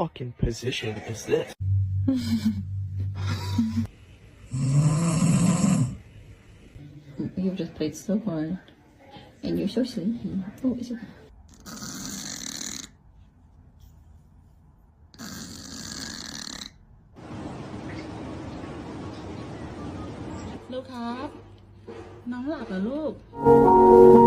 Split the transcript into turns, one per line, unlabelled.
fucking position is this?
You've just played so hard. And you're so sleepy. Oh, it's okay. Look up. น้องหลับเหรอลูก